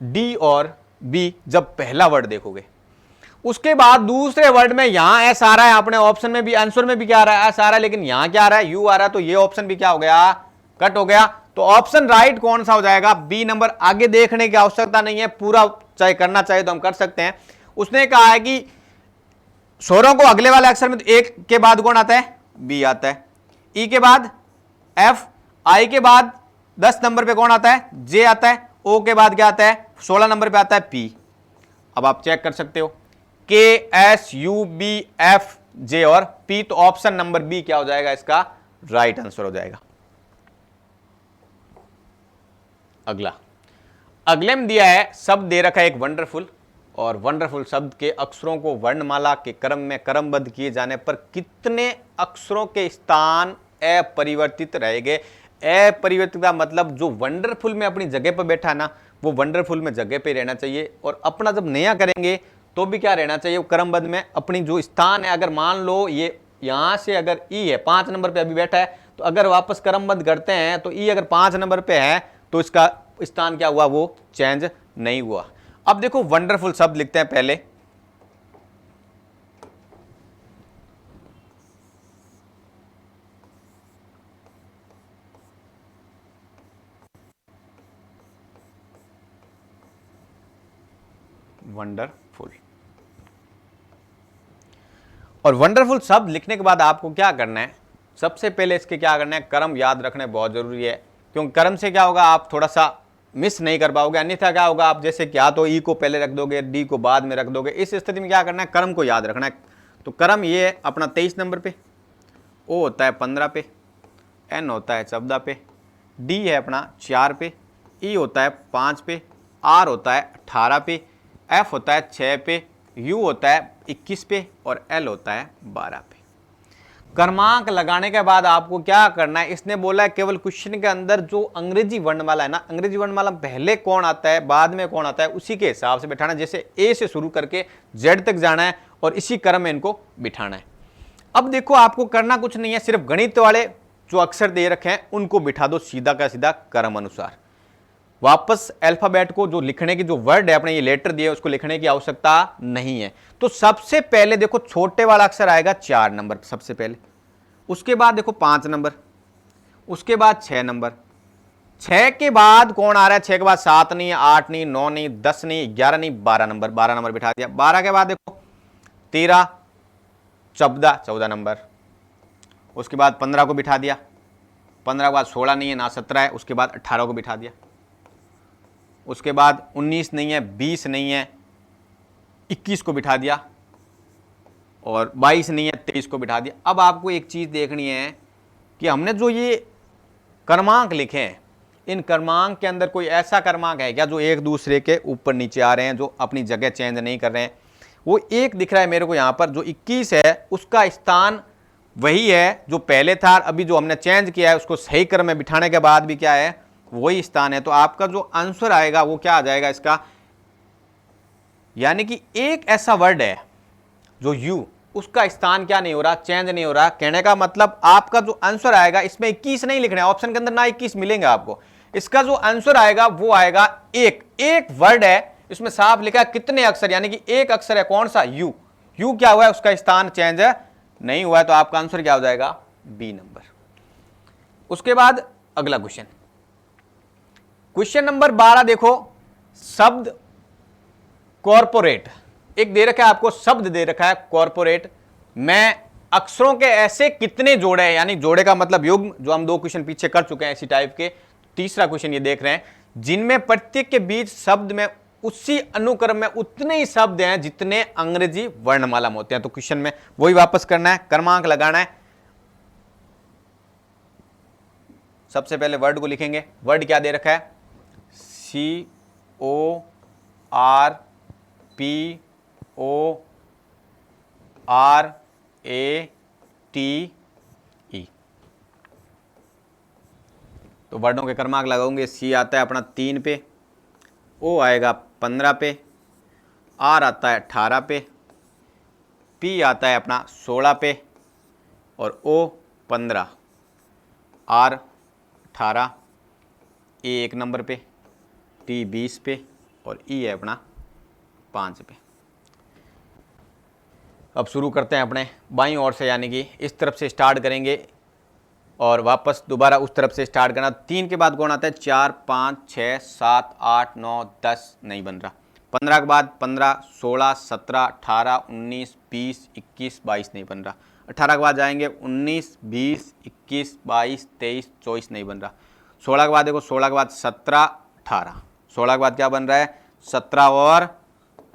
D और B। जब पहला वर्ड देखोगे, उसके बाद दूसरे वर्ड में यहां एस आ रहा है, अपने ऑप्शन में भी आंसर में भी क्या आ रहा है, एस आ रहा है, लेकिन यहां क्या आ रहा है, U आ रहा है। तो ये ऑप्शन भी क्या हो गया, कट हो गया। तो ऑप्शन राइट कौन सा हो जाएगा, बी नंबर। आगे देखने की आवश्यकता नहीं है, पूरा चाहे करना चाहिए तो हम कर सकते हैं। उसने कहा है कि स्वरों को अगले वाले अक्षर में तो एक के बाद कौन आता है, बी आता है, ई के बाद एफ, आई के बाद 10 नंबर पे कौन आता है, जे आता है, ओ के बाद क्या आता है, 16 नंबर पे आता है पी। अब आप चेक कर सकते हो के एस यू बी एफ जे और पी, तो ऑप्शन नंबर बी क्या हो जाएगा, इसका राइट आंसर हो जाएगा। अगले में दिया है शब्द दे रखा है एक वंडरफुल, और वंडरफुल शब्द के अक्षरों को वर्णमाला के क्रम में क्रमबद्ध किए जाने पर कितने अक्षरों के स्थान अपरिवर्तित रहेंगे। अपरिवर्तित का मतलब जो वंडरफुल में अपनी जगह पर बैठा ना, वो वंडरफुल में जगह पे रहना चाहिए, और अपना जब नया करेंगे तो भी क्या रहना चाहिए, क्रमबद्ध में अपनी जो स्थान है। अगर मान लो ये यहां से अगर ई है 5 नंबर पे अभी बैठा है, तो अगर वापस क्रमबद्ध करते हैं तो ई अगर 5 नंबर पे है तो इसका स्थान क्या हुआ, वो चेंज नहीं हुआ। अब देखो वंडरफुल शब्द लिखते हैं पहले, वंडरफुल। और वंडरफुल शब्द लिखने के बाद आपको क्या करना है, सबसे पहले इसके क्या करना है, क्रम याद रखना बहुत जरूरी है, क्योंकि क्रम से क्या होगा, आप थोड़ा सा मिस नहीं कर पाओगे। अन्यथा क्या होगा, आप जैसे क्या तो ई को पहले रख दोगे, डी को बाद में रख दोगे। इस स्थिति में क्या करना है, क्रम को याद रखना है। तो क्रम ये है अपना 23 नंबर पे, ओ होता है 15 पे, एन होता है 14 पे, डी है अपना 4 पे, ई होता है 5 पे, आर होता है 18 पे, एफ होता है 6 पे, यू होता है 21 पे, और एल होता है 12 पे। क्रमांक लगाने के बाद आपको क्या करना है, इसने बोला है केवल क्वेश्चन के अंदर जो अंग्रेजी वर्णमाला है ना, अंग्रेजी वर्णमाला पहले कौन आता है बाद में कौन आता है, उसी के हिसाब से बिठाना। जैसे ए से शुरू करके जेड तक जाना है और इसी क्रम में इनको बिठाना है। अब देखो आपको करना कुछ नहीं है, सिर्फ गणित वाले जो अक्षर दे रखे हैं उनको बिठा दो सीधा का सीधा क्रम अनुसार। वापस अल्फाबेट को जो लिखने की जो वर्ड है अपने ये लेटर दिए उसको लिखने की आवश्यकता नहीं है। तो सबसे पहले देखो छोटे वाला अक्षर आएगा 4 नंबर सबसे पहले, उसके बाद देखो 5 नंबर, उसके बाद 6 नंबर, 6 के बाद कौन आ रहा है, 6 के बाद 7 नहीं, 8 नहीं, 9 नहीं, 10 नहीं, 11 नहीं, 12 नंबर, 12 नंबर बिठा दिया। 12 के बाद देखो 13, 14 नंबर, उसके बाद 15 को बिठा दिया, 15 के बाद 16 नहीं है ना 17 है, उसके बाद 18 को बिठा दिया, उसके बाद 19 नहीं है, 20 नहीं है, 21 को बिठा दिया, और 22 नहीं है, 23 को बिठा दिया। अब आपको एक चीज़ देखनी है कि हमने जो ये क्रमांक लिखे हैं, इन क्रमांक के अंदर कोई ऐसा क्रमांक है क्या जो एक दूसरे के ऊपर नीचे आ रहे हैं, जो अपनी जगह चेंज नहीं कर रहे हैं। वो एक दिख रहा है मेरे को यहाँ पर, जो 21 है उसका स्थान वही है जो पहले था, अभी जो हमने चेंज किया है उसको सही क्रम में बिठाने के बाद भी क्या है, वही स्थान है। तो आपका जो आंसर आएगा वो क्या आ जाएगा इसका, यानी कि एक ऐसा वर्ड है जो यू, उसका स्थान क्या नहीं हो रहा, चेंज नहीं हो रहा। कहने का मतलब आपका जो आंसर आएगा इसमें 21 नहीं लिखना है, ऑप्शन के अंदर ना 21 मिलेंगे आपको। इसका जो आंसर आएगा वो आएगा एक वर्ड है, इसमें साफ लिखा है कितने अक्षर, यानी कि एक अक्षर है, कौन सा, यू। यू क्या हुआ है, उसका स्थान चेंज नहीं हुआ है, तो आपका आंसर क्या हो जाएगा, बी नंबर। उसके बाद अगला क्वेश्चन, क्वेश्चन नंबर 12 देखो, शब्द कॉर्पोरेट एक दे रखा है आपको, शब्द दे रखा है कॉर्पोरेट में अक्षरों के ऐसे कितने जोड़े हैं, यानी जोड़े का मतलब युग्म, जो हम 2 क्वेश्चन पीछे कर चुके हैं इसी टाइप के। तीसरा क्वेश्चन ये देख रहे हैं, जिनमें प्रत्येक के बीच शब्द में उसी अनुक्रम में उतने ही शब्द हैं जितने अंग्रेजी वर्णमाला में होते हैं। तो क्वेश्चन में वही वापस करना है, क्रमांक लगाना है। सबसे पहले वर्ड को लिखेंगे, वर्ड क्या दे रखा है, CORPORATE। तो वर्डों के क्रमांक लगाओगे, सी आता है अपना 3 पे, ओ आएगा 15 पे, आर आता है 18 पे, पी आता है अपना 16 पे, और ओ 15, आर 18, ए 1 नंबर पे, टी 20 पे, और ई है अपना 5 पे। अब शुरू करते हैं अपने बाईं ओर से, यानी कि इस तरफ से स्टार्ट करेंगे और वापस दोबारा उस तरफ से स्टार्ट करना। 3 के बाद कौन आता है, 4, 5, 6, 7, 8, 9, 10 नहीं बन रहा। 15 के बाद 15, 16, 17, 18, 19, 20, 21, 22 नहीं बन रहा। 18 के बाद जाएंगे 19, 20, 21, 22, 23, 24 नहीं बन रहा। 16 के बाद देखो 16 के बाद 17, 18, 16 के बाद क्या बन रहा है 17 और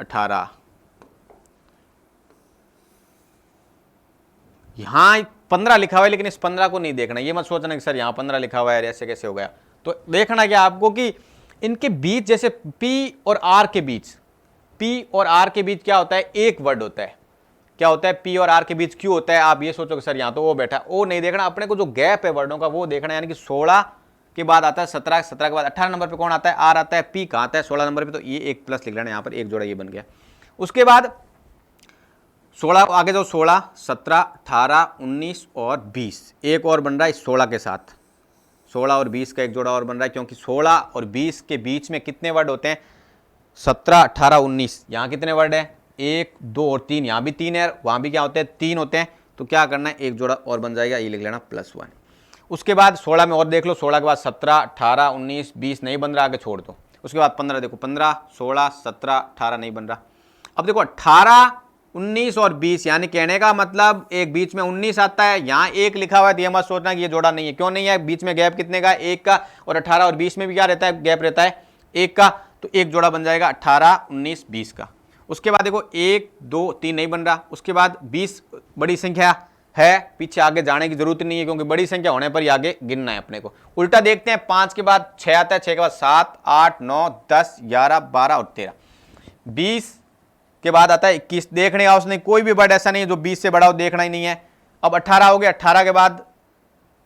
18। यहां 15 लिखा हुआ है लेकिन इस 15 को नहीं देखना, ये मत सोचना कि सर यहां 15 लिखा हुआ है ऐसे कैसे हो गया। तो देखना क्या आपको कि इनके बीच जैसे P और R के बीच, P और R के बीच क्या होता है एक वर्ड होता है। क्या होता है P और R के बीच क्यों होता है, आप ये सोचो कि सर यहां तो वो बैठा है, वो नहीं देखना, अपने को जो गैप है वर्डों का वो देखना। यानी कि 16 के बाद आता है 17, 17 के बाद 18 नंबर पे कौन आता है R आता है, P कहां आता है 16 नंबर पे, तो ये एक प्लस लिख लेना यहां पर, एक जोड़ा ये बन गया। उसके बाद 16 आगे जाओ 16, 17, 18, 19 और 20, एक और बन रहा है इस 16 के साथ, 16 और 20 का एक जोड़ा और बन रहा है क्योंकि 16 और 20 के बीच में कितने वर्ड होते हैं 17, 18, 19, यहाँ कितने वर्ड है 1, 2 और 3, यहाँ भी 3 है, वहाँ भी क्या होते हैं 3 होते हैं। तो क्या करना है एक जोड़ा और बन जाएगा, ये लिख लेना +1। उसके बाद 16 में और देख लो, 16 के बाद 17, 18, 19, 20 नहीं बन रहा, आगे छोड़ दो। उसके बाद 15 देखो 15, 16, 17, 18 नहीं बन रहा। अब देखो 18, 19 और 20, यानी कहने का मतलब एक बीच में 19 आता है, यहाँ एक लिखा हुआ है, तो ये मत सोचना कि ये जोड़ा नहीं है। क्यों नहीं है, बीच में गैप कितने का, एक का, और 18 और 20 में भी क्या रहता है गैप रहता है एक का, तो एक जोड़ा बन जाएगा 18, 19, 20 का। उसके बाद देखो 1, 2, 3 नहीं बन रहा। उसके बाद 20 बड़ी संख्या है, पीछे आगे जाने की जरूरत नहीं है क्योंकि बड़ी संख्या होने पर ही आगे गिनना है अपने को। उल्टा देखते हैं, 5 के बाद 6 आता है, 6 के बाद 7, 8, 9, 10, 11, 12 और 13, 20 के बाद आता है 21। देखने का उसने कोई भी वर्ड ऐसा नहीं है जो 20 से बड़ा हो, देखना ही नहीं है। अब 18 हो गया, 18 के बाद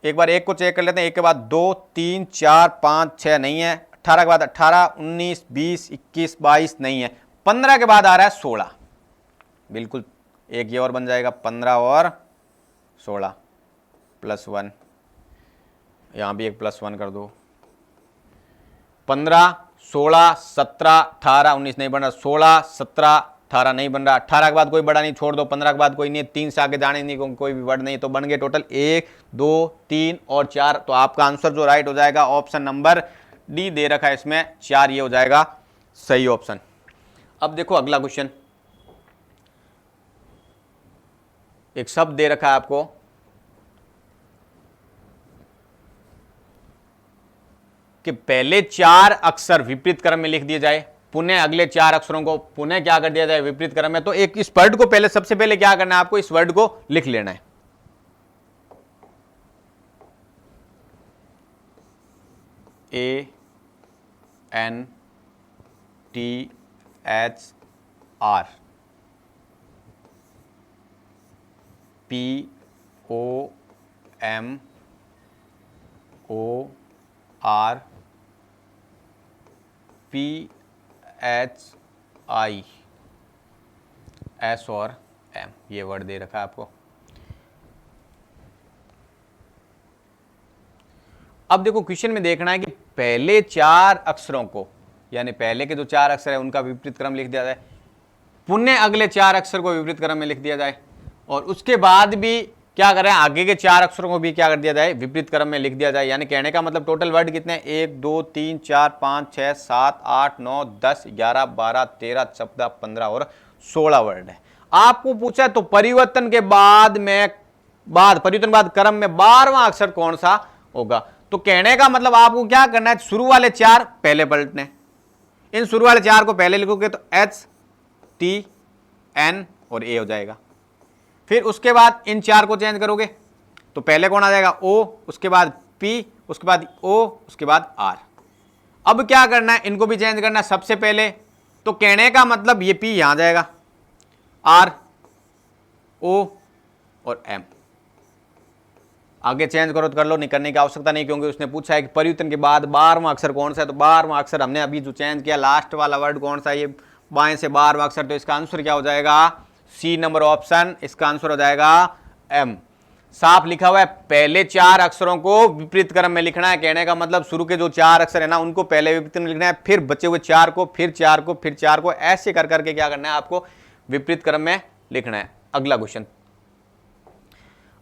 एक बार एक को चेक कर लेते हैं, एक के बाद 2, 3, 4, 5, 6 नहीं है। 18 के बाद 18, 19, 20, 21, 22 नहीं है। 15 के बाद आ रहा है 16, बिल्कुल एक ये और बन जाएगा 15 और 16 +1, यहां भी एक +1 कर दो। 15, 16, 17, 18, 19 नहीं बन रहा, 16, 17, 18 नहीं बन रहा। 18 के बाद कोई बड़ा नहीं, छोड़ दो। 15 के बाद कोई नहीं, 3 से आगे जाने नहीं, कोई भी वर्ड नहीं, तो बन गए टोटल 1, 2, 3 और 4। तो आपका आंसर जो राइट हो जाएगा ऑप्शन नंबर डी दे रखा है इसमें 4, ये हो जाएगा सही ऑप्शन। अब देखो अगला क्वेश्चन, एक शब्द दे रखा है आपको, कि पहले 4 अक्षर विपरीत क्रम में लिख दिए जाए, पुनः अगले 4 अक्षरों को पुनः क्या कर दिया जाए विपरीत क्रम में। तो एक इस वर्ड को पहले, सबसे पहले क्या करना है आपको, इस वर्ड को लिख लेना है। ANTHR POMORPHIS और M, ये वर्ड दे रखा है आपको। अब देखो क्वेश्चन में देखना है कि पहले 4 अक्षरों को, यानी पहले के जो 4 अक्षर है उनका विपरीत क्रम लिख दिया जाए, पुनः अगले 4 अक्षर को विपरीत क्रम में लिख दिया जाए, और उसके बाद भी क्या करें आगे के 4 अक्षरों को भी क्या कर दिया जाए विपरीत क्रम में लिख दिया जाए। यानी कहने का मतलब टोटल वर्ड कितने हैं, 1, 2, 3, 4, 5, 6, 7, 8, 9, 10, 11, 12, 13, 14, 15 और 16 वर्ड है। आपको पूछा तो परिवर्तन के बाद परिवर्तन बाद क्रम में 12वां अक्षर कौन सा होगा। तो कहने का मतलब आपको क्या करना है, शुरू वाले 4 पहले पलटने, इन शुरू वाले 4 को पहले लिखोगे तो H, T, N और A हो जाएगा। फिर उसके बाद इन 4 को चेंज करोगे तो पहले कौन आ जाएगा O, उसके बाद P, उसके बाद O, उसके बाद R। अब क्या करना है, इनको भी चेंज करना है सबसे पहले। तो कहने का मतलब ये P यहां जाएगा, R, O और M। आगे चेंज करो तो कर लो, नहीं करने की आवश्यकता नहीं, क्योंकि उसने पूछा है कि परिवर्तन के बाद 12वां अक्षर कौन सा है। तो 12वां अक्षर हमने अभी जो चेंज किया, लास्ट वाला वर्ड कौन सा है, ये बाएं से 12वां अक्षर। तो इसका आंसर क्या हो जाएगा, सी नंबर ऑप्शन, इसका आंसर हो जाएगा M। साफ लिखा हुआ है, पहले 4 अक्षरों को विपरीत क्रम में लिखना है। कहने का मतलब शुरू के जो 4 अक्षर है ना उनको पहले विपरीत में लिखना है, फिर बचे हुए 4 को, फिर 4 को, फिर 4 को, ऐसे कर करके क्या करना है आपको विपरीत क्रम में लिखना है। अगला क्वेश्चन,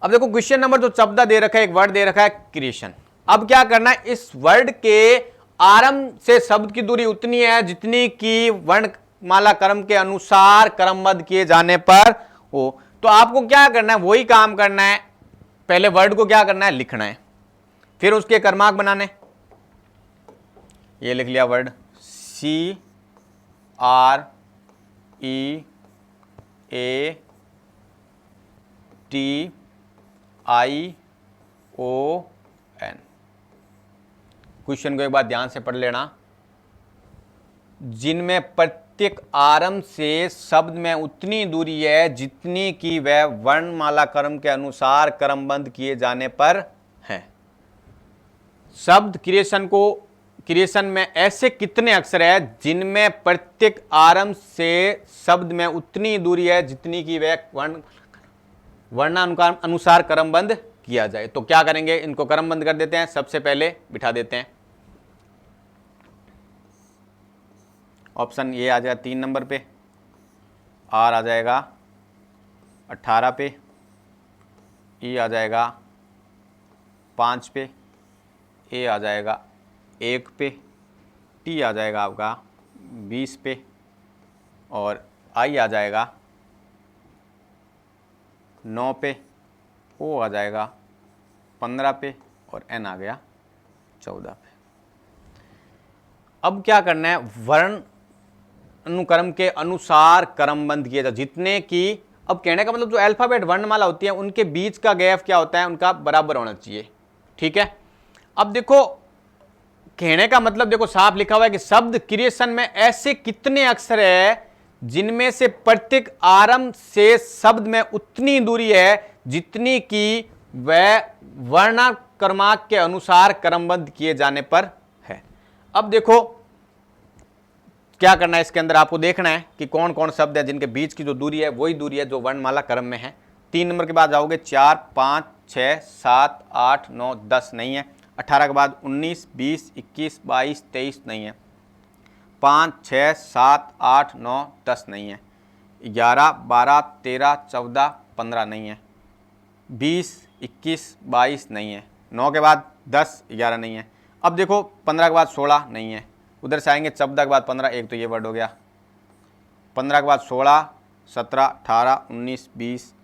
अब देखो क्वेश्चन नंबर जो 14 दे रखा है, एक वर्ड दे रखा है क्रिएशन। अब क्या करना है, इस वर्ड के आरंभ से शब्द की दूरी उतनी है जितनी की वर्णमाला क्रम के अनुसार क्रमबद्ध किए जाने पर हो। तो आपको क्या करना है, वही काम करना है, पहले वर्ड को क्या करना है, लिखना है, फिर उसके क्रमांक बनाने। ये लिख लिया वर्ड CREATION, क्वेश्चन को एक बार ध्यान से पढ़ लेना। जिनमें प्रत्येक आरंभ से शब्द में उतनी दूरी है जितनी कि वह वर्णमाला क्रम के अनुसार क्रमबद्ध किए जाने पर है। शब्द क्रिएशन में ऐसे कितने अक्षर है जिनमें प्रत्येक आरंभ से शब्द में उतनी दूरी है जितनी कि वह वर्णानुसार क्रमबद्ध किया जाए। तो क्या करेंगे, इनको क्रमबद्ध कर देते हैं। सबसे पहले बिठा देते हैं, ऑप्शन ये आ जाएगा 3 नंबर पे, आर आ जाएगा 18 पे, ई आ जाएगा 5 पे, ए आ जाएगा 1 पे, टी आ जाएगा आपका 20 पे, और आई आ जाएगा 9 पे, ओ आ जाएगा 15 पे, और एन आ गया 14 पे। अब क्या करना है, वर्ण अनुक्रम के अनुसार क्रमबद्ध किया जाए जितने की, अब कहने का मतलब जो अल्फाबेट वर्णमाला होती है उनके बीच का गैप क्या होता है, उनका बराबर होना चाहिए। ठीक है, अब देखो कहने का मतलब देखो साफ लिखा हुआ है कि शब्द क्रिएशन में ऐसे कितने अक्षर है जिनमें से प्रत्येक आरंभ से शब्द में उतनी दूरी है जितनी कि वह वर्णाक्रमांक के अनुसार क्रमबद्ध किए जाने पर है। अब देखो क्या करना है, इसके अंदर आपको देखना है कि कौन कौन शब्द है जिनके बीच की जो दूरी है वही दूरी है जो वर्णमाला क्रम में है। 3 नंबर के बाद जाओगे 4, 5, 6, 7, 8, 9, 10 नहीं है। 18 के बाद 19, 20, 21, 22, 23 नहीं है। 5, 6, 7, 8, 9, 10 नहीं है। 11, 12, 13, 14, 15 नहीं है। 20, 21, 22 नहीं है। 9 के बाद 10, 11 नहीं है। अब देखो 15 के बाद 16 नहीं है। उधर से आएंगे 14 के बाद 15, एक तो ये वर्ड हो गया। 15 के बाद 16, 17, 18, 19, 20,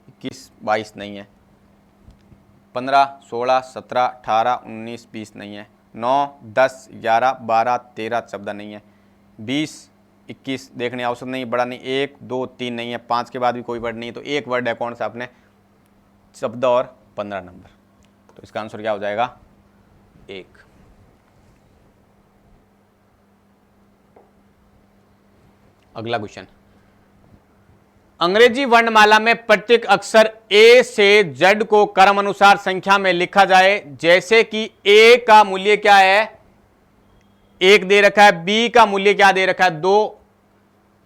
21, 22 नहीं है। 15, 16, 17, 18, 19, 20 नहीं है। 9, 10, 11, 12, 13, 14 नहीं है। 20, 21 देखने औसत नहीं, बड़ा नहीं। 1, 2, 3 नहीं है। 5 के बाद भी कोई वर्ड नहीं, तो एक वर्ड है कौन सा अपने, 14 और 15 नंबर। तो इसका आंसर क्या हो जाएगा, 1। अगला क्वेश्चन, अंग्रेजी वर्णमाला में प्रत्येक अक्षर ए से जेड को क्रम अनुसार संख्या में लिखा जाए, जैसे कि ए का मूल्य क्या है, 1 दे रखा है, बी का मूल्य क्या दे रखा है, 2,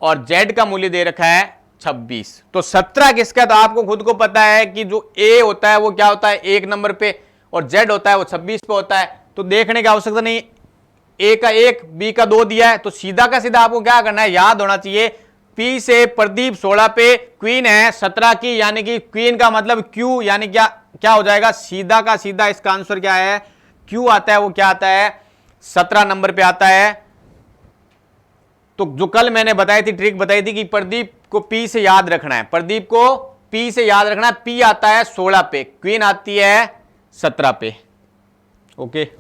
और जेड का मूल्य दे रखा है 26। तो 17 किसका, तो आपको खुद को पता है कि जो ए होता है वो क्या होता है 1 नंबर पे, और जेड होता है वो 26 पे होता है। तो देखने की आवश्यकता नहीं, ए का 1, बी का 2 दिया है, तो सीधा का सीधा आपको क्या करना है, याद होना चाहिए। पी से प्रदीप 16 पे, क्वीन है 17 की, यानी कि क्वीन का मतलब क्यू, यानी क्या हो जाएगा, सीधा का सीधा इसका आंसर क्या है, क्यू आता है। वो क्या आता है, 17 नंबर पे आता है। तो जो कल मैंने बताई थी, ट्रिक बताई थी कि प्रदीप को पी से याद रखना है, प्रदीप को पी से याद रखना है। पी आता है 16 पे, क्वीन आती है 17 पे। ओके।